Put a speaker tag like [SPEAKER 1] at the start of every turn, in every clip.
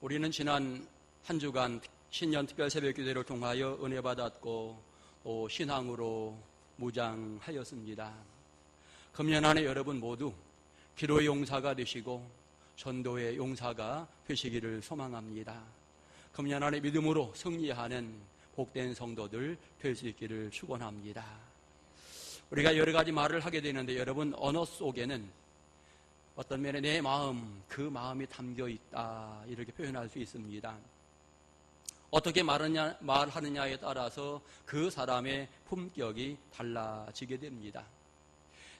[SPEAKER 1] 우리는 지난 한 주간 신년 특별 새벽 기도를 통하여 은혜 받았고 또 신앙으로 무장하였습니다. 금년 한 해 여러분 모두 기도의 용사가 되시고 전도의 용사가 되시기를 소망합니다. 금년 한 해 믿음으로 승리하는 복된 성도들 될 수 있기를 축원합니다. 우리가 여러 가지 말을 하게 되는데 여러분, 언어 속에는 어떤 면에 내 마음, 그 마음이 담겨 있다, 이렇게 표현할 수 있습니다. 어떻게 말하느냐에 따라서 그 사람의 품격이 달라지게 됩니다.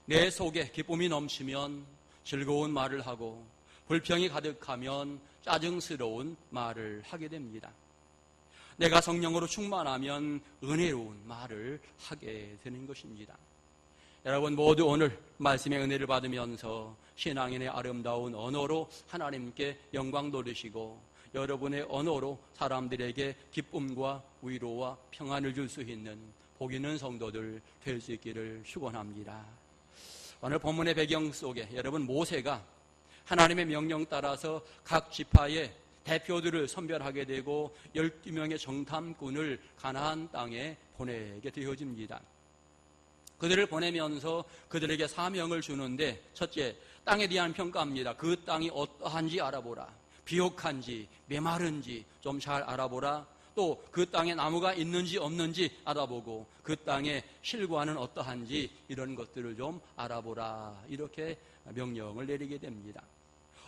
[SPEAKER 1] 내 속에 기쁨이 넘치면 즐거운 말을 하고, 불평이 가득하면 짜증스러운 말을 하게 됩니다. 내가 성령으로 충만하면 은혜로운 말을 하게 되는 것입니다. 여러분 모두 오늘 말씀의 은혜를 받으면서 신앙인의 아름다운 언어로 하나님께 영광 돌리시고, 여러분의 언어로 사람들에게 기쁨과 위로와 평안을 줄 수 있는 복 있는 성도들 될 수 있기를 축원합니다. 오늘 본문의 배경 속에 여러분, 모세가 하나님의 명령 따라서 각 지파의 대표들을 선별하게 되고 12명의 정탐꾼을 가나안 땅에 보내게 되어집니다. 그들을 보내면서 그들에게 사명을 주는데, 첫째, 땅에 대한 평가입니다. 그 땅이 어떠한지 알아보라. 비옥한지 메마른지 좀 잘 알아보라. 또 그 땅에 나무가 있는지 없는지 알아보고, 그 땅의 실과는 어떠한지 이런 것들을 좀 알아보라. 이렇게 명령을 내리게 됩니다.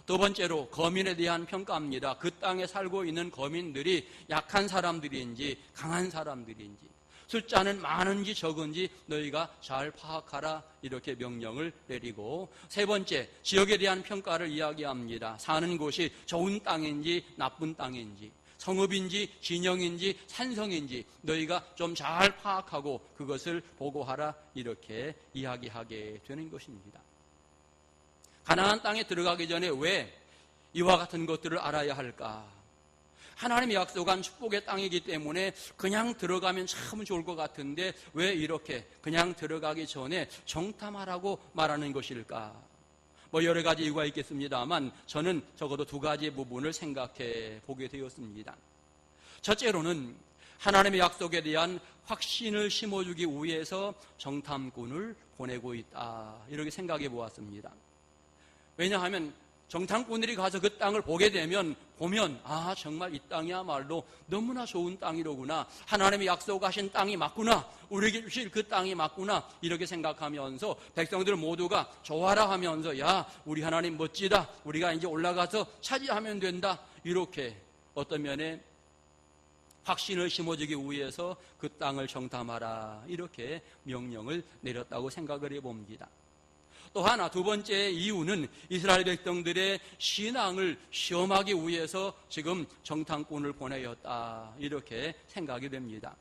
[SPEAKER 1] 두 번째로 거민에 대한 평가입니다. 그 땅에 살고 있는 거민들이 약한 사람들인지 강한 사람들인지, 숫자는 많은지 적은지 너희가 잘 파악하라, 이렇게 명령을 내리고, 세 번째, 지역에 대한 평가를 이야기합니다. 사는 곳이 좋은 땅인지 나쁜 땅인지, 성읍인지 진영인지 산성인지 너희가 좀 잘 파악하고 그것을 보고하라, 이렇게 이야기하게 되는 것입니다. 가나안 땅에 들어가기 전에 왜 이와 같은 것들을 알아야 할까? 하나님이 약속한 축복의 땅이기 때문에 그냥 들어가면 참 좋을 것 같은데 왜 이렇게 그냥 들어가기 전에 정탐하라고 말하는 것일까? 여러 가지 이유가 있겠습니다만 저는 적어도 두 가지 부분을 생각해 보게 되었습니다. 첫째로는 하나님의 약속에 대한 확신을 심어주기 위해서 정탐꾼을 보내고 있다, 이렇게 생각해 보았습니다. 왜냐하면 정탐꾼들이 가서 그 땅을 보게 되면 정말 이 땅이야말로 너무나 좋은 땅이로구나, 하나님이 약속하신 땅이 맞구나, 우리에게 주실 그 땅이 맞구나, 이렇게 생각하면서 백성들 모두가 좋아라 하면서, 야, 우리 하나님 멋지다, 우리가 이제 올라가서 차지하면 된다, 이렇게 어떤 면에 확신을 심어주기 위해서 그 땅을 정탐하라, 이렇게 명령을 내렸다고 생각을 해봅니다. 또 하나, 두 번째 이유는 이스라엘 백성들의 신앙을 시험하기 위해서 지금 정탐꾼을 보내었다, 이렇게 생각이 됩니다.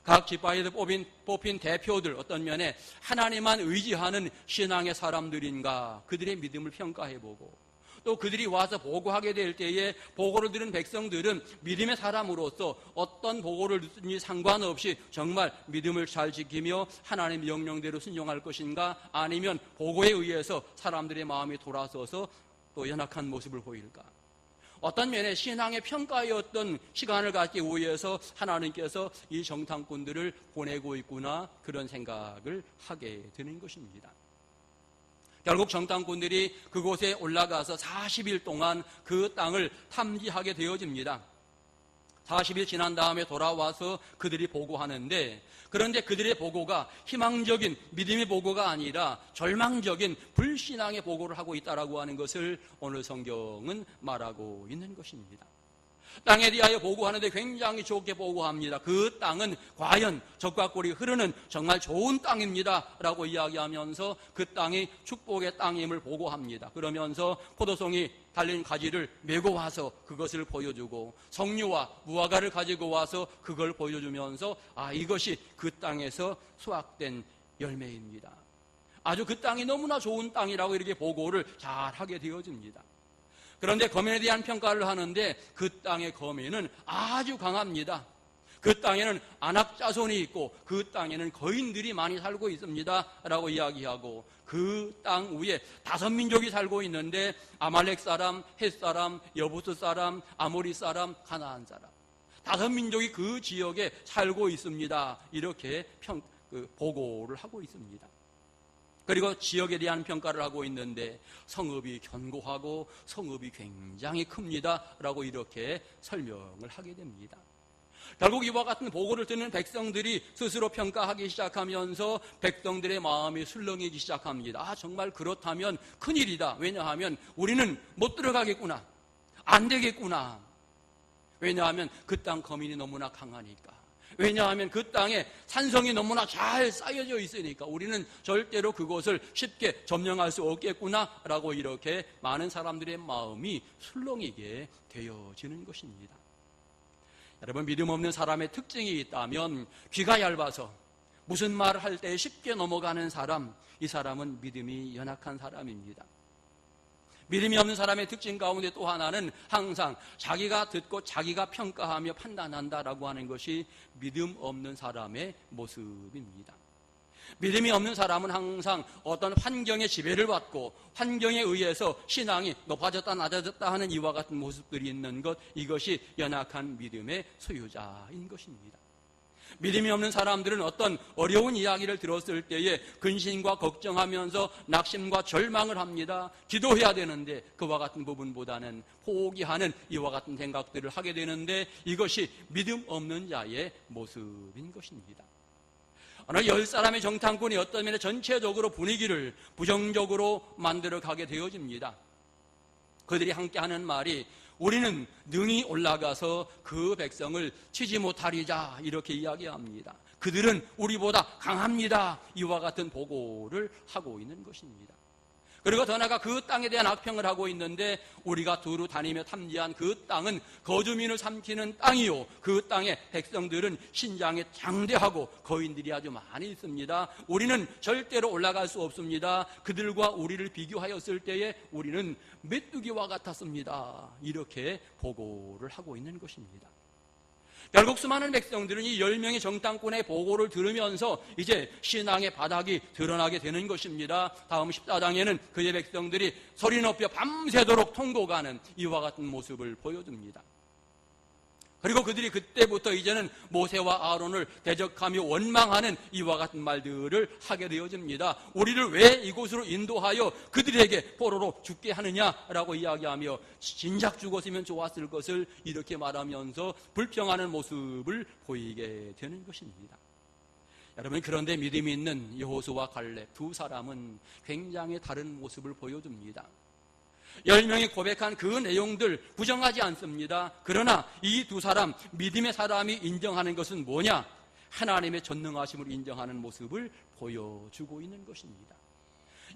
[SPEAKER 1] 각 지파에서 뽑힌 대표들, 어떤 면에 하나님만 의지하는 신앙의 사람들인가, 그들의 믿음을 평가해보고, 또 그들이 와서 보고하게 될 때에 보고를 들은 백성들은 믿음의 사람으로서 어떤 보고를 듣든지 상관없이 정말 믿음을 잘 지키며 하나님의 명령대로 순종할 것인가, 아니면 보고에 의해서 사람들의 마음이 돌아서서 또 연약한 모습을 보일까? 어떤 면에 신앙의 평가의 어떤 시간을 갖기 위해서 하나님께서 이 정탐꾼들을 보내고 있구나, 그런 생각을 하게 되는 것입니다. 결국 정탐꾼들이 그곳에 올라가서 40일 동안 그 땅을 탐지하게 되어집니다. 40일 지난 다음에 돌아와서 그들이 보고하는데, 그런데 그들의 보고가 희망적인 믿음의 보고가 아니라 절망적인 불신앙의 보고를 하고 있다라고 하는 것을 오늘 성경은 말하고 있는 것입니다. 땅에 대하여 보고하는데 굉장히 좋게 보고합니다. 그 땅은 과연 젖과 꿀이 흐르는 정말 좋은 땅입니다 라고 이야기하면서 그 땅이 축복의 땅임을 보고합니다. 그러면서 포도송이 달린 가지를 메고 와서 그것을 보여주고, 석류와 무화과를 가지고 와서 그걸 보여주면서 이것이 그 땅에서 수확된 열매입니다. 아주 그 땅이 너무나 좋은 땅이라고 이렇게 보고를 잘 하게 되어집니다. 그런데 거민에 대한 평가를 하는데 그 땅의 거민은 아주 강합니다. 그 땅에는 안악자손이 있고 그 땅에는 거인들이 많이 살고 있습니다 라고 이야기하고, 그 땅 위에 5민족이 살고 있는데 아말렉 사람, 헷 사람, 여부스 사람, 아모리 사람, 가나안 사람, 5민족이 그 지역에 살고 있습니다. 이렇게 보고를 하고 있습니다. 그리고 지역에 대한 평가를 하고 있는데 성읍이 견고하고 성읍이 굉장히 큽니다 라고 이렇게 설명을 하게 됩니다. 결국 이와 같은 보고를 듣는 백성들이 스스로 평가하기 시작하면서 백성들의 마음이 술렁이기 시작합니다. 정말 그렇다면 큰일이다. 왜냐하면 우리는 못 들어가겠구나, 안 되겠구나. 왜냐하면 그 땅 거민이 너무나 강하니까, 왜냐하면 그 땅에 산성이 너무나 잘 쌓여져 있으니까 우리는 절대로 그곳을 쉽게 점령할 수 없겠구나라고 이렇게 많은 사람들의 마음이 술렁이게 되어지는 것입니다. 여러분, 믿음 없는 사람의 특징이 있다면 귀가 얇아서 무슨 말을 할 때 쉽게 넘어가는 사람, 이 사람은 믿음이 연약한 사람입니다. 믿음이 없는 사람의 특징 가운데 또 하나는 항상 자기가 듣고 자기가 평가하며 판단한다라고 하는 것이 믿음 없는 사람의 모습입니다. 믿음이 없는 사람은 항상 어떤 환경의 지배를 받고 환경에 의해서 신앙이 높아졌다 낮아졌다 하는 이와 같은 모습들이 있는 것, 이것이 연약한 믿음의 소유자인 것입니다. 믿음이 없는 사람들은 어떤 어려운 이야기를 들었을 때에 근심과 걱정하면서 낙심과 절망을 합니다. 기도해야 되는데 그와 같은 부분보다는 포기하는 이와 같은 생각들을 하게 되는데, 이것이 믿음 없는 자의 모습인 것입니다. 어느 10사람의 정탐꾼이 어떤 면에 전체적으로 분위기를 부정적으로 만들어 가게 되어집니다. 그들이 함께 하는 말이 우리는 능히 올라가서 그 백성을 치지 못하리자, 이렇게 이야기합니다. 그들은 우리보다 강합니다. 이와 같은 보고를 하고 있는 것입니다. 그리고 더 나아가 그 땅에 대한 악평을 하고 있는데, 우리가 두루 다니며 탐지한 그 땅은 거주민을 삼키는 땅이요, 그 땅의 백성들은 신장에 장대하고 거인들이 아주 많이 있습니다. 우리는 절대로 올라갈 수 없습니다. 그들과 우리를 비교하였을 때에 우리는 메뚜기와 같았습니다. 이렇게 보고를 하고 있는 것입니다. 결국 수많은 백성들은 이 10명의 정탐꾼의 보고를 들으면서 이제 신앙의 바닥이 드러나게 되는 것입니다. 다음 14장에는 그의 백성들이 소리 높여 밤새도록 통곡하는 이와 같은 모습을 보여줍니다. 그리고 그들이 그때부터 이제는 모세와 아론을 대적하며 원망하는 이와 같은 말들을 하게 되어집니다. 우리를 왜 이곳으로 인도하여 그들에게 포로로 죽게 하느냐라고 이야기하며 진작 죽었으면 좋았을 것을 이렇게 말하면서 불평하는 모습을 보이게 되는 것입니다. 여러분, 그런데 믿음이 있는 여호수아와 갈렙 두 사람은 굉장히 다른 모습을 보여줍니다. 10명이 고백한 그 내용들 부정하지 않습니다. 그러나 이 두 사람, 믿음의 사람이 인정하는 것은 뭐냐? 하나님의 전능하심을 인정하는 모습을 보여주고 있는 것입니다.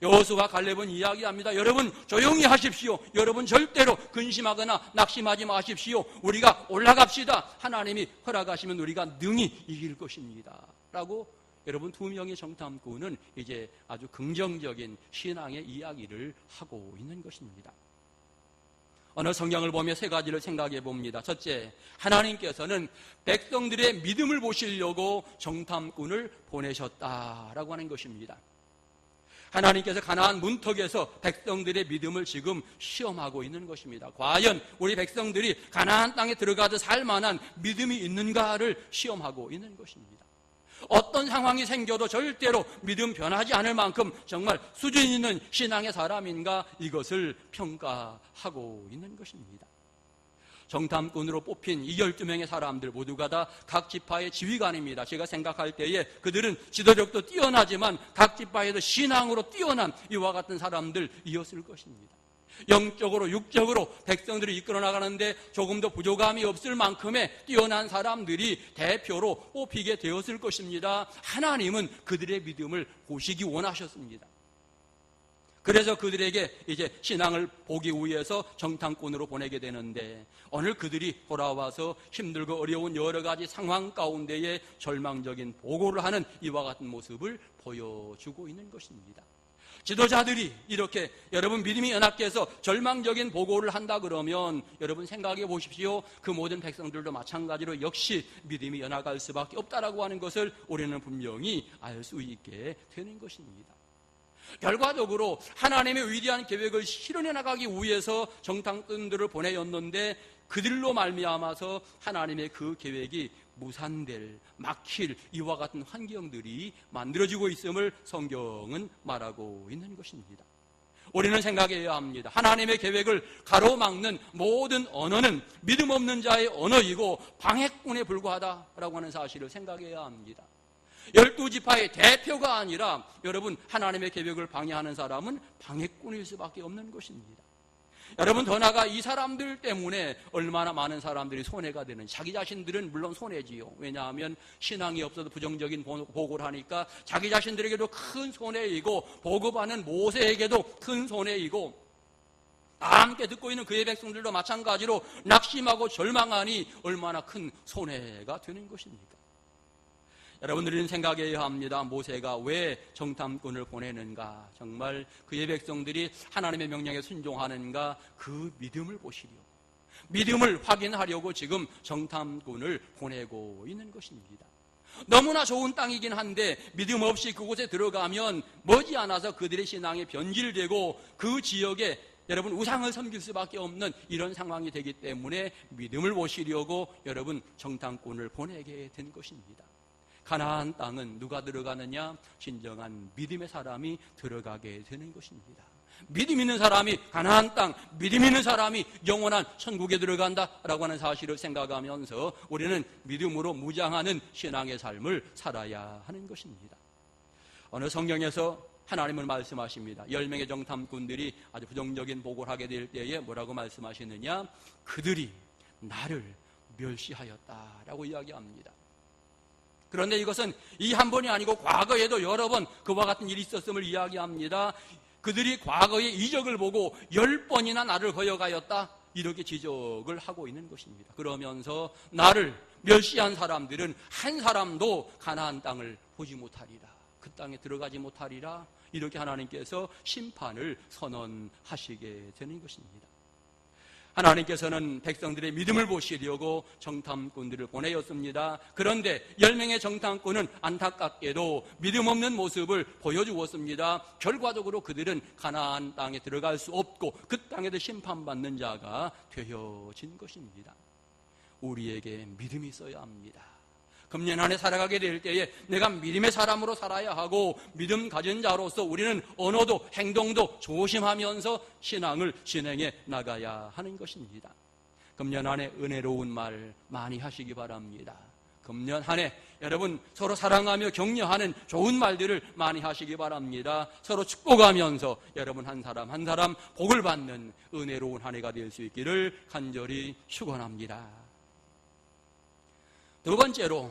[SPEAKER 1] 여호수아와 갈렙은 이야기합니다. 여러분 조용히 하십시오. 여러분 절대로 근심하거나 낙심하지 마십시오. 우리가 올라갑시다. 하나님이 허락하시면 우리가 능히 이길 것입니다 라고 여러분 두 명의 정탐꾼은 이제 아주 긍정적인 신앙의 이야기를 하고 있는 것입니다. 오늘 성경을 보며 세 가지를 생각해 봅니다. 첫째, 하나님께서는 백성들의 믿음을 보시려고 정탐꾼을 보내셨다라고 하는 것입니다. 하나님께서 가나안 문턱에서 백성들의 믿음을 지금 시험하고 있는 것입니다. 과연 우리 백성들이 가나안 땅에 들어가서 살 만한 믿음이 있는가를 시험하고 있는 것입니다. 어떤 상황이 생겨도 절대로 믿음 변하지 않을 만큼 정말 수준 있는 신앙의 사람인가, 이것을 평가하고 있는 것입니다. 정탐꾼으로 뽑힌 이 12명의 사람들 모두가 다 각 지파의 지휘관입니다. 제가 생각할 때에 그들은 지도력도 뛰어나지만 각 지파에도 신앙으로 뛰어난 이와 같은 사람들이었을 것입니다. 영적으로 육적으로 백성들을 이끌어 나가는데 조금도 부족함이 없을 만큼의 뛰어난 사람들이 대표로 뽑히게 되었을 것입니다. 하나님은 그들의 믿음을 보시기 원하셨습니다. 그래서 그들에게 이제 신앙을 보기 위해서 정탐꾼으로 보내게 되는데, 오늘 그들이 돌아와서 힘들고 어려운 여러 가지 상황 가운데에 절망적인 보고를 하는 이와 같은 모습을 보여주고 있는 것입니다. 지도자들이 이렇게 여러분 믿음이 연합해서 절망적인 보고를 한다 그러면 여러분 생각해 보십시오. 그 모든 백성들도 마찬가지로 역시 믿음이 연합할 수밖에 없다라고 하는 것을 우리는 분명히 알 수 있게 되는 것입니다. 결과적으로 하나님의 위대한 계획을 실현해 나가기 위해서 정탐꾼들을 보내었는데 그들로 말미암아서 하나님의 그 계획이 무산될, 막힐 이와 같은 환경들이 만들어지고 있음을 성경은 말하고 있는 것입니다. 우리는 생각해야 합니다. 하나님의 계획을 가로막는 모든 언어는 믿음 없는 자의 언어이고 방해꾼에 불과하다라고 하는 사실을 생각해야 합니다. 12지파의 대표가 아니라 여러분 하나님의 계획을 방해하는 사람은 방해꾼일 수밖에 없는 것입니다. 여러분 더 나아가 이 사람들 때문에 얼마나 많은 사람들이 손해가 되는, 자기 자신들은 물론 손해지요. 왜냐하면 신앙이 없어도 부정적인 보고를 하니까 자기 자신들에게도 큰 손해이고 보고받는 모세에게도 큰 손해이고 다 함께 듣고 있는 그의 백성들도 마찬가지로 낙심하고 절망하니 얼마나 큰 손해가 되는 것입니까? 여러분들은 생각해야 합니다. 모세가 왜 정탐꾼을 보내는가? 정말 그의 백성들이 하나님의 명령에 순종하는가? 그 믿음을 보시려고, 믿음을 확인하려고 지금 정탐꾼을 보내고 있는 것입니다. 너무나 좋은 땅이긴 한데 믿음 없이 그곳에 들어가면 머지않아서 그들의 신앙이 변질되고 그 지역에 여러분 우상을 섬길 수밖에 없는 이런 상황이 되기 때문에 믿음을 보시려고 여러분 정탐꾼을 보내게 된 것입니다. 가나안 땅은 누가 들어가느냐? 진정한 믿음의 사람이 들어가게 되는 것입니다. 믿음 있는 사람이 가나안 땅, 믿음 있는 사람이 영원한 천국에 들어간다라고 하는 사실을 생각하면서 우리는 믿음으로 무장하는 신앙의 삶을 살아야 하는 것입니다. 어느 성경에서 하나님은 말씀하십니다. 10명의 정탐꾼들이 아주 부정적인 보고를 하게 될 때에 뭐라고 말씀하시느냐? 그들이 나를 멸시하였다라고 이야기합니다. 그런데 이것은 이 한 번이 아니고 과거에도 여러 번 그와 같은 일이 있었음을 이야기합니다. 그들이 과거의 이적을 보고 10번이나 나를 거역하였다 이렇게 지적을 하고 있는 것입니다. 그러면서 나를 멸시한 사람들은 한 사람도 가나안 땅을 보지 못하리라, 그 땅에 들어가지 못하리라, 이렇게 하나님께서 심판을 선언하시게 되는 것입니다. 하나님께서는 백성들의 믿음을 보시려고 정탐꾼들을 보내었습니다. 그런데 10명의 정탐꾼은 안타깝게도 믿음 없는 모습을 보여주었습니다. 결과적으로 그들은 가나안 땅에 들어갈 수 없고 그 땅에도 심판받는 자가 되어진 것입니다. 우리에게 믿음이 있어야 합니다. 금년 안에 살아가게 될 때에 내가 믿음의 사람으로 살아야 하고 믿음 가진 자로서 우리는 언어도 행동도 조심하면서 신앙을 진행해 나가야 하는 것입니다. 금년 안에 은혜로운 말 많이 하시기 바랍니다. 금년 한 해 여러분 서로 사랑하며 격려하는 좋은 말들을 많이 하시기 바랍니다. 서로 축복하면서 여러분 한 사람 한 사람 복을 받는 은혜로운 한 해가 될 수 있기를 간절히 축원합니다. 두 번째로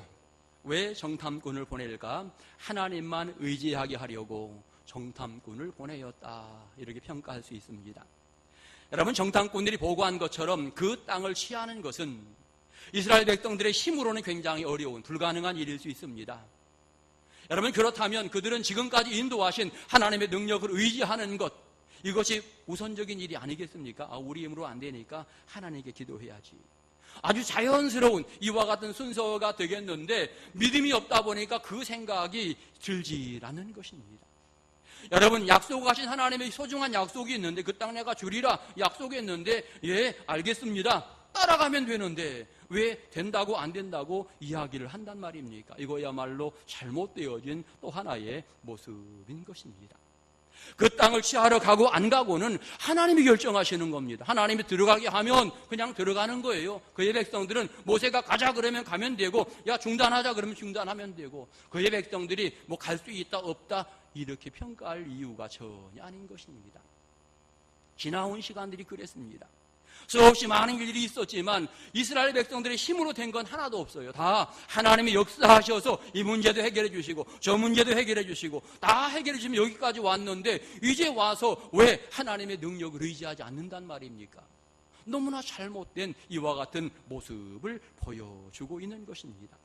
[SPEAKER 1] 왜 정탐꾼을 보낼까? 하나님만 의지하게 하려고 정탐꾼을 보내었다 이렇게 평가할 수 있습니다. 여러분 정탐꾼들이 보고한 것처럼 그 땅을 취하는 것은 이스라엘 백성들의 힘으로는 굉장히 어려운 불가능한 일일 수 있습니다. 여러분 그렇다면 그들은 지금까지 인도하신 하나님의 능력을 의지하는 것, 이것이 우선적인 일이 아니겠습니까? 우리 힘으로 안 되니까 하나님께 기도해야지. 아주 자연스러운 이와 같은 순서가 되겠는데 믿음이 없다 보니까 그 생각이 들지 않는 것입니다. 여러분 약속하신 하나님의 소중한 약속이 있는데 그 땅 내가 주리라 약속했는데 예 알겠습니다 따라가면 되는데 왜 된다고 안 된다고 이야기를 한단 말입니까? 이거야말로 잘못되어진 또 하나의 모습인 것입니다. 그 땅을 취하러 가고 안 가고는 하나님이 결정하시는 겁니다. 하나님이 들어가게 하면 그냥 들어가는 거예요. 그의 백성들은 모세가 가자 그러면 가면 되고 야 중단하자 그러면 중단하면 되고 그의 백성들이 뭐 갈 수 있다 없다 이렇게 평가할 이유가 전혀 아닌 것입니다. 지나온 시간들이 그랬습니다. 수없이 많은 일들이 있었지만 이스라엘 백성들의 힘으로 된 건 하나도 없어요. 다 하나님이 역사하셔서 이 문제도 해결해 주시고 저 문제도 해결해 주시고 다 해결해 주시면 여기까지 왔는데 이제 와서 왜 하나님의 능력을 의지하지 않는단 말입니까? 너무나 잘못된 이와 같은 모습을 보여주고 있는 것입니다.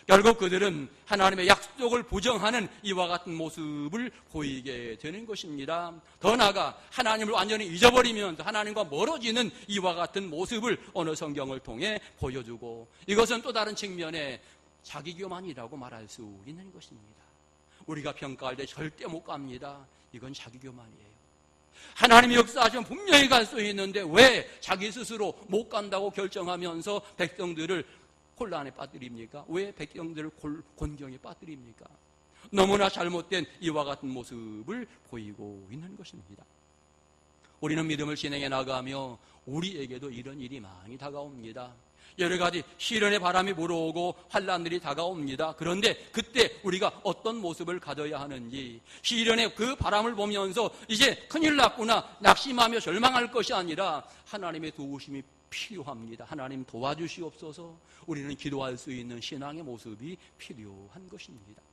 [SPEAKER 1] 결국 그들은 하나님의 약속을 부정하는 이와 같은 모습을 보이게 되는 것입니다. 더 나아가 하나님을 완전히 잊어버리면서 하나님과 멀어지는 이와 같은 모습을 오늘 성경을 통해 보여주고, 이것은 또 다른 측면에 자기교만이라고 말할 수 있는 것입니다. 우리가 평가할 때 절대 못 갑니다. 이건 자기교만이에요. 하나님이 역사하시면 분명히 갈 수 있는데 왜 자기 스스로 못 간다고 결정하면서 백성들을 혼란에 빠뜨립니까? 왜 백성들을 곤경에 빠뜨립니까? 너무나 잘못된 이와 같은 모습을 보이고 있는 것입니다. 우리는 믿음을 진행해 나가며 우리에게도 이런 일이 많이 다가옵니다. 여러 가지 시련의 바람이 불어오고 환난들이 다가옵니다. 그런데 그때 우리가 어떤 모습을 가져야 하는지, 시련의 그 바람을 보면서 이제 큰일 났구나 낙심하며 절망할 것이 아니라 하나님의 도우심이 필요합니다. 하나님 도와주시옵소서. 우리는 기도할 수 있는 신앙의 모습이 필요한 것입니다.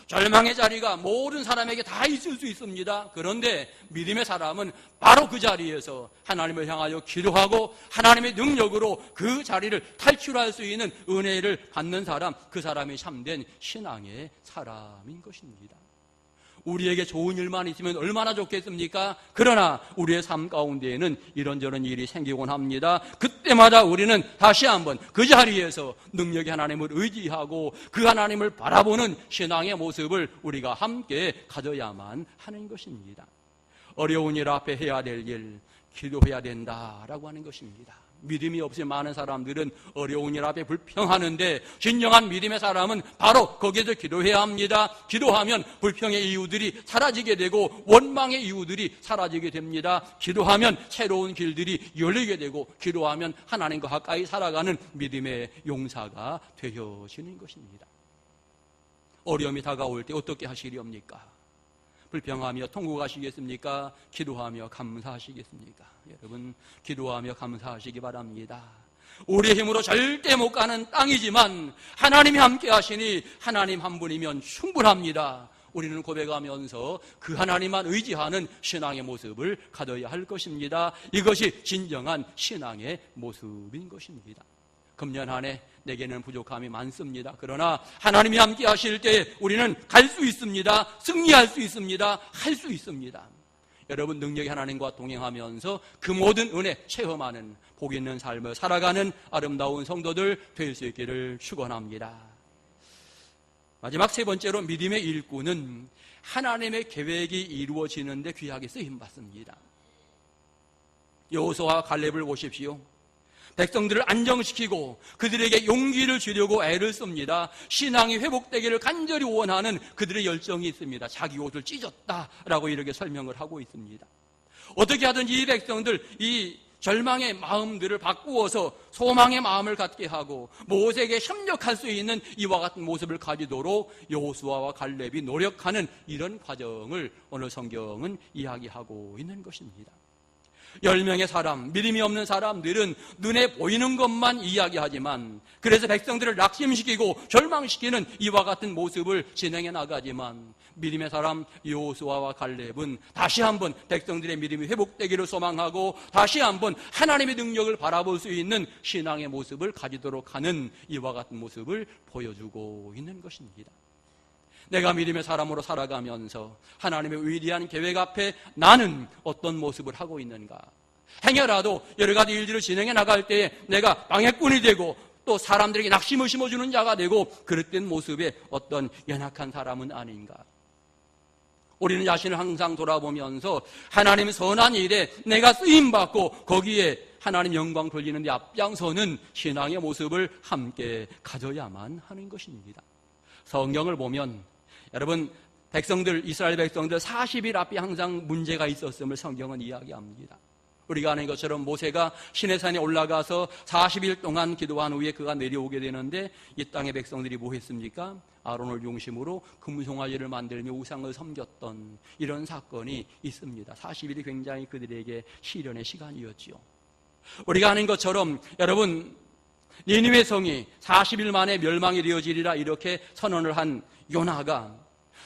[SPEAKER 1] 절망의 자리가 모든 사람에게 다 있을 수 있습니다. 그런데 믿음의 사람은 바로 그 자리에서 하나님을 향하여 기도하고 하나님의 능력으로 그 자리를 탈출할 수 있는 은혜를 받는 사람, 그 사람이 참된 신앙의 사람인 것입니다. 우리에게 좋은 일만 있으면 얼마나 좋겠습니까? 그러나 우리의 삶 가운데에는 이런저런 일이 생기곤 합니다. 그때마다 우리는 다시 한번 그 자리에서 능력의 하나님을 의지하고 그 하나님을 바라보는 신앙의 모습을 우리가 함께 가져야만 하는 것입니다. 어려운 일 앞에 해야 될 일, 기도해야 된다라고 하는 것입니다. 믿음이 없이 많은 사람들은 어려운 일 앞에 불평하는데, 진정한 믿음의 사람은 바로 거기에서 기도해야 합니다. 기도하면 불평의 이유들이 사라지게 되고 원망의 이유들이 사라지게 됩니다. 기도하면 새로운 길들이 열리게 되고, 기도하면 하나님과 가까이 살아가는 믿음의 용사가 되어지는 것입니다. 어려움이 다가올 때 어떻게 하시리옵니까? 불평하며 통곡하시겠습니까? 기도하며 감사하시겠습니까? 여러분, 기도하며 감사하시기 바랍니다. 우리의 힘으로 절대 못 가는 땅이지만 하나님이 함께 하시니 하나님 한 분이면 충분합니다. 우리는 고백하면서 그 하나님만 의지하는 신앙의 모습을 가져야 할 것입니다. 이것이 진정한 신앙의 모습인 것입니다. 금년 한 해 내게는 부족함이 많습니다. 그러나 하나님이 함께 하실 때 우리는 갈 수 있습니다. 승리할 수 있습니다. 할 수 있습니다. 여러분, 능력의 하나님과 동행하면서 그 모든 은혜 체험하는 복 있는 삶을 살아가는 아름다운 성도들 될 수 있기를 축원합니다. 마지막 세 번째로, 믿음의 일꾼은 하나님의 계획이 이루어지는데 귀하게 쓰임받습니다. 여호수아와 갈렙을 보십시오. 백성들을 안정시키고 그들에게 용기를 주려고 애를 씁니다. 신앙이 회복되기를 간절히 원하는 그들의 열정이 있습니다. 자기 옷을 찢었다라고 이렇게 설명을 하고 있습니다. 어떻게 하든지 이 백성들, 이 절망의 마음들을 바꾸어서 소망의 마음을 갖게 하고 모세에게 협력할 수 있는 이와 같은 모습을 가지도록 여호수아와 갈렙이 노력하는 이런 과정을 오늘 성경은 이야기하고 있는 것입니다. 10명의 사람, 믿음이 없는 사람들은 눈에 보이는 것만 이야기하지만, 그래서 백성들을 낙심시키고 절망시키는 이와 같은 모습을 진행해 나가지만, 믿음의 사람 여호수아와 갈렙은 다시 한번 백성들의 믿음이 회복되기를 소망하고 다시 한번 하나님의 능력을 바라볼 수 있는 신앙의 모습을 가지도록 하는 이와 같은 모습을 보여주고 있는 것입니다. 내가 믿음의 사람으로 살아가면서 하나님의 위대한 계획 앞에 나는 어떤 모습을 하고 있는가? 행여라도 여러 가지 일들을 진행해 나갈 때에 내가 방해꾼이 되고 또 사람들에게 낙심을 심어주는 자가 되고 그릇된 모습의 어떤 연약한 사람은 아닌가? 우리는 자신을 항상 돌아보면서 하나님의 선한 일에 내가 쓰임받고 거기에 하나님 영광 돌리는 데 앞장서는 신앙의 모습을 함께 가져야만 하는 것입니다. 성경을 보면 여러분, 이스라엘 백성들 40일 앞에 항상 문제가 있었음을 성경은 이야기합니다. 우리가 아는 것처럼 모세가 시내산에 올라가서 40일 동안 기도한 후에 그가 내려오게 되는데 이 땅의 백성들이 뭐 했습니까? 아론을 중심으로 금송아지를 만들며 우상을 섬겼던 이런 사건이 있습니다. 40일이 굉장히 그들에게 시련의 시간이었지요. 우리가 아는 것처럼 여러분, 니느웨 성이 40일 만에 멸망이 되어지리라 이렇게 선언을 한 요나가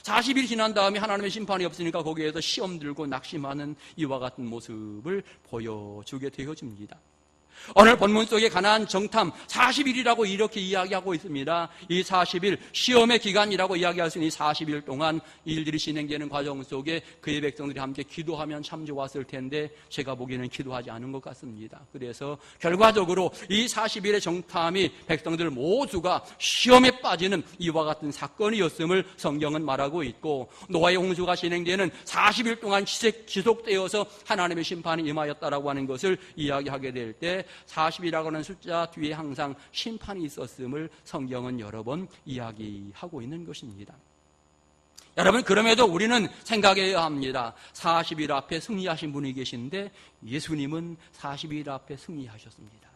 [SPEAKER 1] 40일 지난 다음에 하나님의 심판이 없으니까 거기에서 시험 들고 낙심하는 이와 같은 모습을 보여주게 되어집니다. 오늘 본문 속에 가나안 정탐 40일이라고 이렇게 이야기하고 있습니다. 이 40일 시험의 기간이라고 이야기할 수 있는 이 40일 동안 일들이 진행되는 과정 속에 그의 백성들이 함께 기도하면 참 좋았을 텐데 제가 보기에는 기도하지 않은 것 같습니다. 그래서 결과적으로 이 40일의 정탐이 백성들 모두가 시험에 빠지는 이와 같은 사건이었음을 성경은 말하고 있고, 노아의 홍수가 진행되는 40일 동안 지속되어서 하나님의 심판이 임하였다라고 하는 것을 이야기하게 될 때 40이라고 하는 숫자 뒤에 항상 심판이 있었음을 성경은 여러 번 이야기하고 있는 것입니다. 여러분, 그럼에도 우리는 생각해야 합니다. 40일 앞에 승리하신 분이 계신데 예수님은 40일 앞에 승리하셨습니다.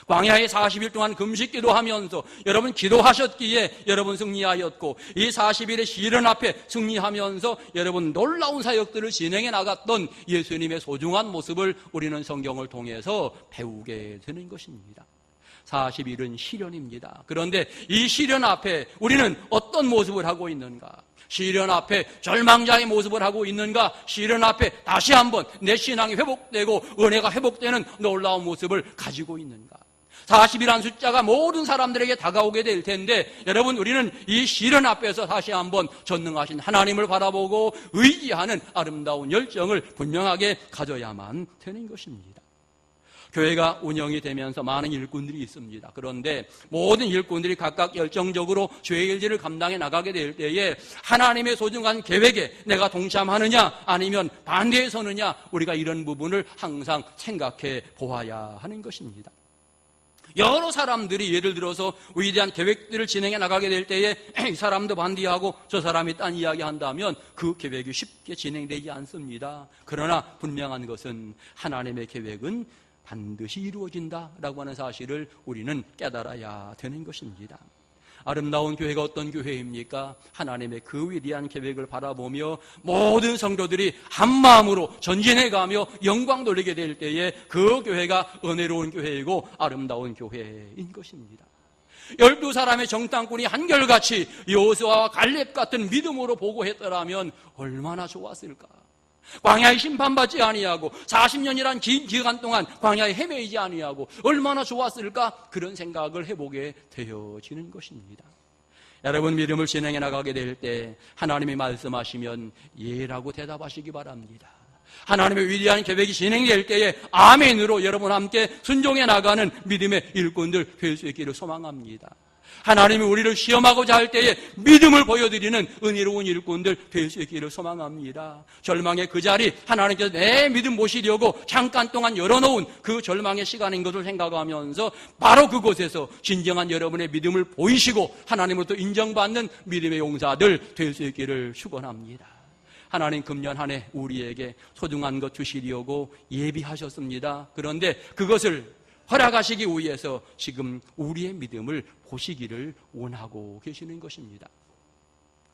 [SPEAKER 1] 광야에 40일 동안 금식 기도하면서 여러분 기도하셨기에 여러분 승리하였고, 이 40일의 시련 앞에 승리하면서 여러분 놀라운 사역들을 진행해 나갔던 예수님의 소중한 모습을 우리는 성경을 통해서 배우게 되는 것입니다. 40일은 시련입니다. 그런데 이 시련 앞에 우리는 어떤 모습을 하고 있는가? 시련 앞에 절망자의 모습을 하고 있는가? 시련 앞에 다시 한번 내 신앙이 회복되고 은혜가 회복되는 놀라운 모습을 가지고 있는가? 40이라는 숫자가 모든 사람들에게 다가오게 될 텐데, 여러분, 우리는 이 시련 앞에서 다시 한번 전능하신 하나님을 바라보고 의지하는 아름다운 열정을 분명하게 가져야만 되는 것입니다. 교회가 운영이 되면서 많은 일꾼들이 있습니다. 그런데 모든 일꾼들이 각각 열정적으로 죄의 일들을 감당해 나가게 될 때에 하나님의 소중한 계획에 내가 동참하느냐 아니면 반대에 서느냐, 우리가 이런 부분을 항상 생각해 보아야 하는 것입니다. 여러 사람들이 예를 들어서 위대한 계획들을 진행해 나가게 될 때에 이 사람도 반대하고 저 사람이 딴 이야기 한다면 그 계획이 쉽게 진행되지 않습니다. 그러나 분명한 것은 하나님의 계획은 반드시 이루어진다라고 하는 사실을 우리는 깨달아야 되는 것입니다. 아름다운 교회가 어떤 교회입니까? 하나님의 그 위대한 계획을 바라보며 모든 성도들이 한마음으로 전진해가며 영광 돌리게 될 때에 그 교회가 은혜로운 교회이고 아름다운 교회인 것입니다. 12사람의 정탐꾼이 한결같이 여호수아와 갈렙 같은 믿음으로 보고했더라면 얼마나 좋았을까? 광야에 심판받지 아니하고 40년이란 긴 기간 동안 광야에 헤매이지 아니하고 얼마나 좋았을까? 그런 생각을 해보게 되어지는 것입니다. 여러분, 믿음을 진행해 나가게 될 때 하나님이 말씀하시면 예라고 대답하시기 바랍니다. 하나님의 위대한 계획이 진행될 때에 아멘으로 여러분 함께 순종해 나가는 믿음의 일꾼들 될 수 있기를 소망합니다. 하나님이 우리를 시험하고자 할 때에 믿음을 보여드리는 은혜로운 일꾼들 될 수 있기를 소망합니다. 절망의 그 자리, 하나님께서 내 믿음 모시려고 잠깐 동안 열어놓은 그 절망의 시간인 것을 생각하면서 바로 그곳에서 진정한 여러분의 믿음을 보이시고 하나님으로부터 인정받는 믿음의 용사들 될 수 있기를 축원합니다. 하나님, 금년 한 해 우리에게 소중한 것 주시려고 예비하셨습니다. 그런데 그것을 허락하시기 위해서 지금 우리의 믿음을 보시기를 원하고 계시는 것입니다.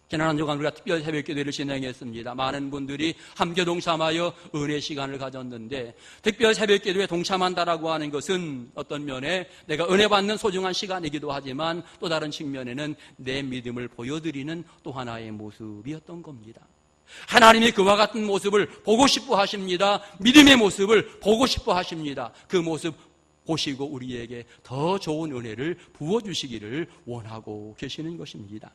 [SPEAKER 1] 지난 한 주간 우리가 특별 새벽 기도를 진행했습니다. 많은 분들이 함께 동참하여 은혜 시간을 가졌는데, 특별 새벽 기도에 동참한다라고 하는 것은 어떤 면에 내가 은혜 받는 소중한 시간이기도 하지만 또 다른 측면에는 내 믿음을 보여드리는 또 하나의 모습이었던 겁니다. 하나님이 그와 같은 모습을 보고 싶어 하십니다. 믿음의 모습을 보고 싶어 하십니다. 그 모습 보시고 우리에게 더 좋은 은혜를 부어주시기를 원하고 계시는 것입니다.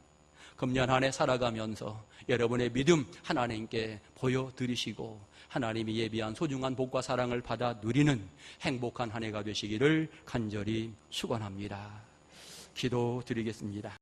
[SPEAKER 1] 금년 한 해 살아가면서 여러분의 믿음 하나님께 보여드리시고 하나님이 예비한 소중한 복과 사랑을 받아 누리는 행복한 한 해가 되시기를 간절히 축원합니다. 기도드리겠습니다.